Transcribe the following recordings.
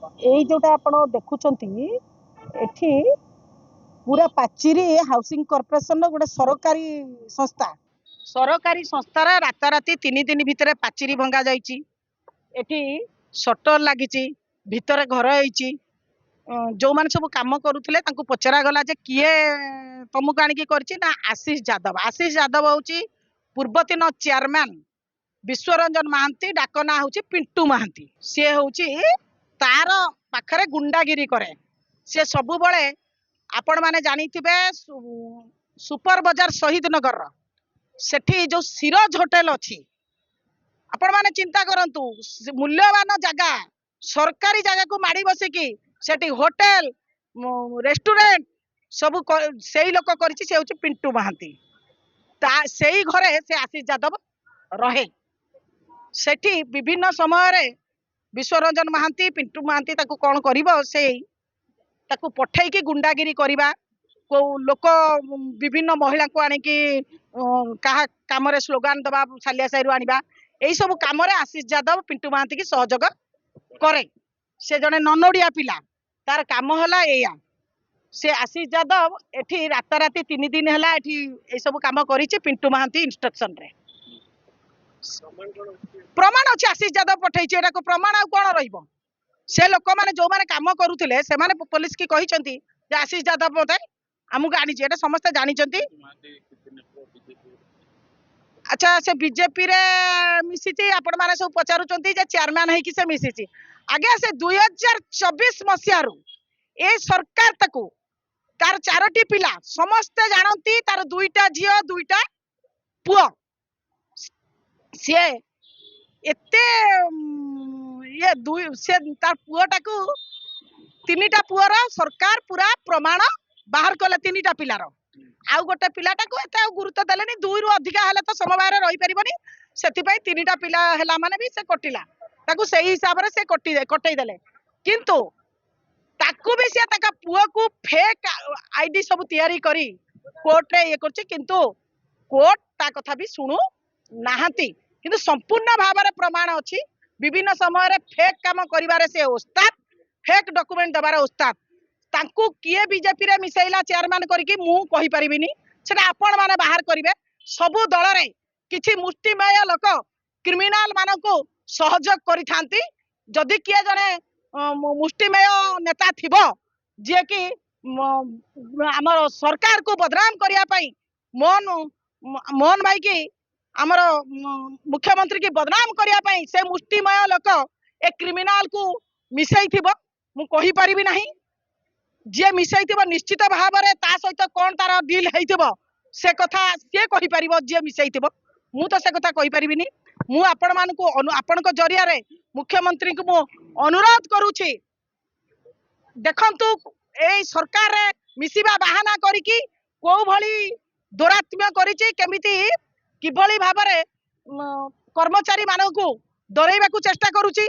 ଏଇ ଯୋଉଟା ଆପଣ ଦେଖୁଛନ୍ତି ଏଠି ପୁରା ପାଚିରି ହାଉସିଂ କର୍ପୋରେସନ ଗୋଟେ ସରକାରୀ ସଂସ୍ଥାର ରାତାରାତି 3 ଦିନ ଭିତରେ ପାଚିରି ଭଙ୍ଗା ଯାଇଛି। ଏଠି ସଟର ଲାଗିଛି, ଭିତରେ ଘର ହେଇଛି। ଯୋଉମାନେ ସବୁ କାମ କରୁଥିଲେ ତାଙ୍କୁ ପଚରା ଗଲା ଯେ କିଏ ତମକୁ ଆଣିକି କରିଛି ନା ଆଶିଷ ଯାଦବ ହଉଛି ପୂର୍ବତନ ଚେୟାରମ୍ୟାନ ବିଶ୍ୱରଞ୍ଜନ ମହାନ୍ତି, ଡାକ ନାଁ ହଉଛି ପିଣ୍ଟୁ ମହାନ୍ତି। ସିଏ ହଉଛି ତାର ପାଖରେ ଗୁଣ୍ଡାଗିରି କରେ। ସିଏ ସବୁବେଳେ ଆପଣ ମାନେ ଜାଣିଥିବେ ସୁପର ବଜାର ଶହୀଦ ନଗରର ସେଠି ଯୋଉ ସିରଜ ହୋଟେଲ ଅଛି, ଆପଣ ମାନେ ଚିନ୍ତା କରନ୍ତୁ ମୂଲ୍ୟବାନ ଜାଗା, ସରକାରୀ ଜାଗାକୁ ମାଡି ବସିକି ସେଠି ହୋଟେଲ ରେଷ୍ଟୁରାଣ୍ଟ ସବୁ ସେଇ ଲୋକ କରିଛି। ସେ ହଉଛି ପିଣ୍ଟୁ ମହାନ୍ତି। ସେଇ ଘରେ ସେ ଆଶିଷ ଯାଦବ ରହେ। ସେଠି ବିଭିନ୍ନ ସମୟରେ ବିଶ୍ୱରଞ୍ଜନ ମହାନ୍ତି, ପିଣ୍ଟୁ ମହାନ୍ତି ତାକୁ କଣ କରିବ, ସେଇ ତାକୁ ପଠେଇକି ଗୁଣ୍ଡାଗିରି କରିବା, କୋଉ ଲୋକ ବିଭିନ୍ନ ମହିଳାଙ୍କୁ ଆଣିକି କାହା କାମରେ ସ୍ଲୋଗାନ ଦବା, ସାଲିଆ ସାହିରୁ ଆଣିବା, ଏଇ ସବୁ କାମରେ ଆଶିଷ ଯାଦବ ପିଣ୍ଟୁ ମହାନ୍ତି କି ସହଯୋଗ କରେ। ସେ ଜଣେ ନନୋଡିଆ ପିଲା, ତାର କାମ ହେଲା ଏଇଆ। ସେ ଆଶିଷ ଯାଦବ ଏଠି ରାତାରାତି 3 ଦିନ ହେଲା ଏଠି ଏଇ ସବୁ କାମ କରିଛି ପିଣ୍ଟୁ ମହାନ୍ତି ଇନଷ୍ଟ୍ରକ୍ସନ ରେ। ପ୍ରମାଣ ଅଛି, ଆଶିଷ ଯାଦବ ପଠେଇଛି, ଏଟାକୁ ପ୍ରମାଣ ଆଉ କଣ ରହିବ? ସେ ଲୋକମାନେ ଯୋଉମାନେ କାମ କରୁଥିଲେ ସେମାନେ ପୋଲିସ କି କହିଛନ୍ତି ଯେ ଆଶିଷ ଯାଦବ ମତେ ଆମକୁ ଆଣିଛି, ଏଟା ସମସ୍ତେ ଜାଣିଛନ୍ତି। ଆଚ୍ଛା, ସେ ବିଜେପି ରେ ମିଶିଛି, ଆପଣ ମାନେ ସବୁ ପଚାରୁଛନ୍ତି ଯେ ଚେୟାରମ୍ୟାନ ହେଇକି ସେ ମିଶିଛି। ଆଜ୍ଞା, ସେ 2024 ମସିହାରୁ ଏ ସରକାର ତାକୁ, ତାର 4ଟି ପିଲା ସମସ୍ତେ ଜାଣନ୍ତି, ତାର 2ଟା ଝିଅ 2ଟା ପୁଅ। ସିଏ ଏତେ ସେ ତାର ପୁଅଟାକୁ 3ଟା ପୁଅର ସରକାର ପୁରା ପ୍ରମାଣ ବାହାର କଲେ, 3ଟା ପିଲାର। ଆଉ ଗୋଟେ ପିଲାଟାକୁ ଏତେ ଆଉ ଗୁରୁତ୍ୱ ଦେଲେନି, 2ରୁ ଅଧିକା ହେଲେ ତ ସମବାୟରେ ରହିପାରିବନି, ସେଥିପାଇଁ 3ଟା ପିଲା ହେଲା ମାନେ ବି ସେ କଟିଲା, ତାକୁ ସେଇ ହିସାବରେ ସେ କଟେଇ ଦେଲେ। କିନ୍ତୁ ତାକୁ ବି ସେ ତାଙ୍କ ପୁଅକୁ ଫେକ୍ ଆଇଡି ସବୁ ତିଆରି କରି କୋର୍ଟରେ ଇଏ କରୁଛି, କିନ୍ତୁ କୋର୍ଟ ତା କଥା ବି ଶୁଣୁ ନାହାନ୍ତି। କିନ୍ତୁ ସମ୍ପୂର୍ଣ୍ଣ ଭାବରେ ପ୍ରମାଣ ଅଛି, ବିଭିନ୍ନ ସମୟରେ ଫେକ୍ କାମ କରିବାରେ ସେ ଓସ୍ତାଦ, ଫେକ୍ ଡକୁମେଣ୍ଟ ଦେବାର ଓସ୍ତାଦ। ତାଙ୍କୁ କିଏ ବିଜେପି ରେ ମିଶେଇଲା ଚେୟାରମ୍ୟାନ କରିକି ମୁଁ କହିପାରିବିନି, ସେଟା ଆପଣ ମାନେ ବାହାର କରିବେ। ସବୁ ଦଳରେ କିଛି ମୁଷ୍ଟିମେୟ ଲୋକ କ୍ରିମିନାଲ ମାନଙ୍କୁ ସହଯୋଗ କରିଥାନ୍ତି। ଯଦି କିଏ ଜଣେ ମୁଷ୍ଟିମେୟ ନେତା ଥିବ ଯିଏ କି ଆମର ସରକାରକୁ ବଦନାମ କରିବା ପାଇଁ, ମୋହନ ଭାଇ କି ଆମର ମୁଖ୍ୟମନ୍ତ୍ରୀ କି ବଦନାମ କରିବା ପାଇଁ ସେ ମୁଷ୍ଟିମେୟ ଲୋକ ଏ କ୍ରିମିନାଲ କୁ ମିଶେଇଥିବ, ମୁଁ କହିପାରିବି ନାହିଁ। ଯିଏ ମିଶେଇଥିବ ନିଶ୍ଚିତ ଭାବରେ ତା ସହିତ କଣ ତାର ଡିଲ୍ ହେଇଥିବ ସେ କଥା ସିଏ କହିପାରିବ, ଯିଏ ମିଶେଇଥିବ। ମୁଁ ତ ସେ କଥା କହିପାରିବିନି। ମୁଁ ଆପଣ ମାନଙ୍କୁ ଆପଣଙ୍କ ଜରିଆରେ ମୁଖ୍ୟମନ୍ତ୍ରୀଙ୍କୁ ମୁଁ ଅନୁରୋଧ କରୁଛି, ଦେଖନ୍ତୁ ଏଇ ସରକାରରେ ମିଶିବା ବାହାନା କରିକି କୋଉ ଭଳି ଦୌରାତ୍ମ୍ୟ କରିଛି, କେମିତି କିଭଳି ଭାବରେ କର୍ମଚାରୀ ମାନଙ୍କୁ ଡରେଇବାକୁ ଚେଷ୍ଟା କରୁଛି,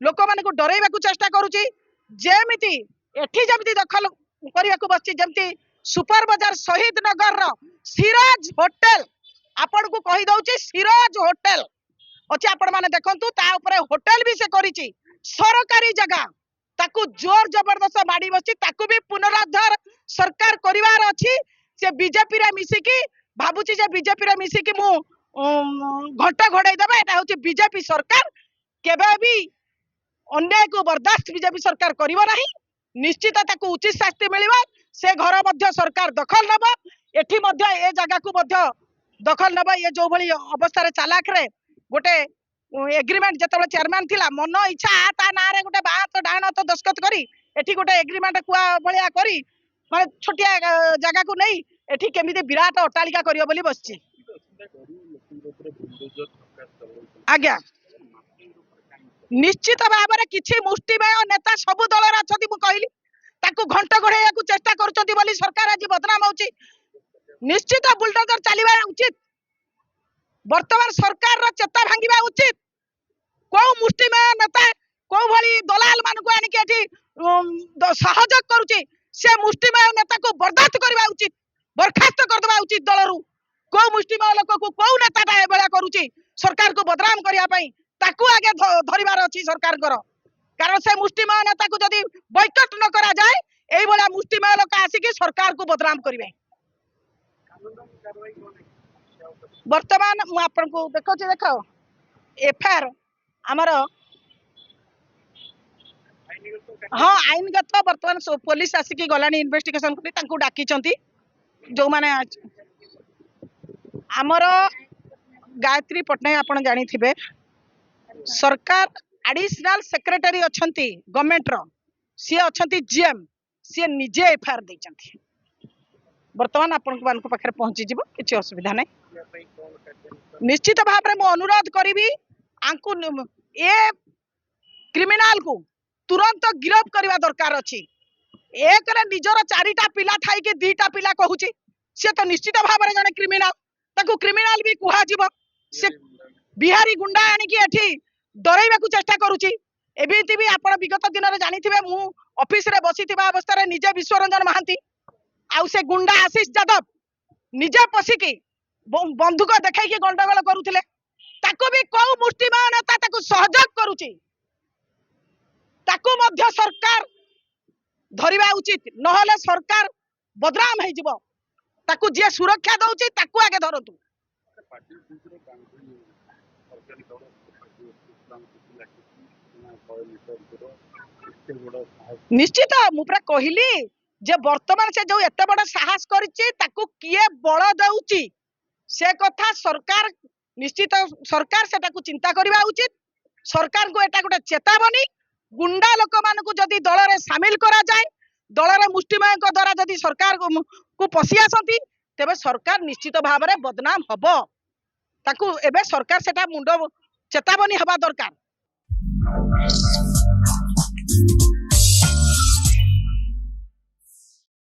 ଲୋକମାନଙ୍କୁ ଡରେଇବାକୁ ଚେଷ୍ଟା କରୁଛି। ଯେମିତି ଏଠି ଯେମିତି ଦଖଲ କରିବାକୁ ବସିଛି, ଯେମିତି ସୁପର ବଜାର ଶହୀଦ ନଗରର ସିରାଜ ହୋଟେଲ, ଆପଣଙ୍କୁ କହିଦଉଛି ସିରାଜ ହୋଟେଲ ଅଛି, ଆପଣ ମାନେ ଦେଖନ୍ତୁ, ତା ଉପରେ ହୋଟେଲ ବି ସେ କରିଛି, ସରକାରୀ ଜାଗା, ତାକୁ ଜୋର ଜବରଦସ୍ତ ମାଡି ବସିଛି, ତାକୁ ବି ପୁନରୁଦ୍ଧାର ସରକାର କରିବାର ଅଛି। ସେ ବିଜେପି ରେ ମିଶିକି ଭାବୁଛି ଯେ ବିଜେପି ରେ ମିଶିକି ମୁଁ ଘଣ୍ଟ ଘୋଡେଇ ଦେବେ, ଏଟା ହଉଛି ବିଜେପି ସରକାର। କେବେ ବି ଅନ୍ୟାୟକୁ ବରଦାସ୍ତ ବିଜେପି ସରକାର କରିବ ନାହିଁ, ନିଶ୍ଚିତ ତାକୁ ଉଚିତ ଶାସ୍ତି ମିଳିବ। ସେ ଘର ମଧ୍ୟ ସରକାର ଦଖଲ ନେବ, ଏଠି ମଧ୍ୟ ଏ ଜାଗାକୁ ମଧ୍ୟ ଦଖଲ ନେବ। ଏ ଯୋଉ ଭଳି ଅବସ୍ଥାରେ ଚାଲାକରେ ଗୋଟେ ଏଗ୍ରିମେଣ୍ଟ ଯେତେବେଳେ ଚେୟାରମ୍ୟାନ ଥିଲା, ମନ ଇଚ୍ଛା ତା ନାଁରେ ଗୋଟେ ବାହାତ ଡାହାଣ ହାତ ଦସ୍ତଖତ କରି ଏଠି ଗୋଟେ ଏଗ୍ରିମେଣ୍ଟ କୁଆ ଭଳିଆ କରି ମାନେ ଛୋଟିଆ ଜାଗାକୁ ନେଇ ଏଠି କେମିତି ବିରାଟ ଅଟ୍ଟାଳିକା କରିବ ବୋଲି ବସିଛି। ଆଜ୍ଞା, ନିଶ୍ଚିତ ଭାବରେ କିଛି ମୁଷ୍ଟିମେୟ ନେତା ସବୁ ଦଳର ଅଛନ୍ତି, ମୁଁ କହିଲି ତାକୁ ଘଣ୍ଟ ଘୋଡେଇବାକୁ ଚେଷ୍ଟା କରୁଛନ୍ତି ବୋଲି ସରକାର ଆଜି ବଦନାମ ହଉଛି। ନିଶ୍ଚିତ ବୁଲଡୋଜର ଚାଲିବା ଉଚିତ, ବର୍ତ୍ତମାନ ସରକାରର ଚେତା ଭାଙ୍ଗିବା ଉଚିତ। କୋଉ ମୁଷ୍ଟିମେୟ ନେତା କୋଉ ଭଳି ଦଲାଲ ମାନଙ୍କୁ ଆଣିକି ଏଠି ସହଯୋଗ କରୁଛି, ସେ ମୁଷ୍ଟିମେୟ ନେତାକୁ ବରଦାସ୍ତ କରିବା ଉଚିତ, ବରଖାସ୍ତ କରିଦେବା ଉଚିତ ଦଳରୁ। କୋଉ ମୁଷ୍ଟିମେୟ ଲୋକକୁ କୋଉ ନେତାଟା ଏଭଳିଆ କରୁଛି ସରକାରକୁ ବଦନାମ କରିବା ପାଇଁ, ତାକୁ ଆଗେ ଧରିବାର ଅଛି ସରକାରଙ୍କର। कारण से मुष्टिमेय नेता को जदि बैकट न करा जाए एई भला मुष्टिमेय लोक आसिक सरकार को बदनाम करिवे। वर्तमान मु आपन को देखो देखो एफआईआर आमर हाँ आईनगत वर्तमान पुलिस आसिक गलानी इन्वेस्टिगेशन कर डाकी जो माने आमर गायत्री पट्टनायक आपण जानी थिबे सरकार एडिशनल सेक्रेटरी अछंती गवर्नमेंट रो सी अछंती जीएम सी निजे एफआईआर देछंती वर्तमान आपण को पाखे पहुंची जीव किसी असुविधा नहीं। निश्चित भाव में मु अनुरोध करी आंकु ए क्रिमिनाल को तुरंत गिरफ करवा दरकार अछि। एक रे निजर चारिटा पिला थाई के दीटा पिला कहूची से तो निश्चित भाव में जने क्रिमिनाल ताकू क्रिमिनाल भी कुहा जीव से बिहारी गुंडा आनी की एठी डराइबा को चेष्टा करूची। एबिति भी आपण विगत दिन रे जानि थिबे मु ऑफिस रे बसिथिबा अवस्था रे निजे विश्वरंजन महांती आउ से गुंडा आशीष यादव निजे पसिकी बंदूक देखाई के गंडगोल करूथिले ताको भी कौ मुष्टिमेय नेता ताको सहयोग करूची ताको मध्य सरकार धरिबा उचित नहले सरकार बदनाम हे जिवो ताको जे सुरक्षा दउची ताको आगे धरतु। निश्चित मु पूरा कहली जे वर्तमान से जो एत बड़ साहस करिछि ताकू किए बळ देउची से कथा सरकार निश्चित सरकार सेटाकू चिंता करबा उचित। सरकार को एटा गोटे चेतावनी गुंडा लोक मानकू जदि दल रे शामिल करा जाए दल रे मुष्टिमेय द्वारा जदि सरकार को पसी आसंती तेबे सरकार निश्चित भाव में बदनाम हबो ताकू एबे सरकार सेटा मुंडो चेतावनी हबा दरकार।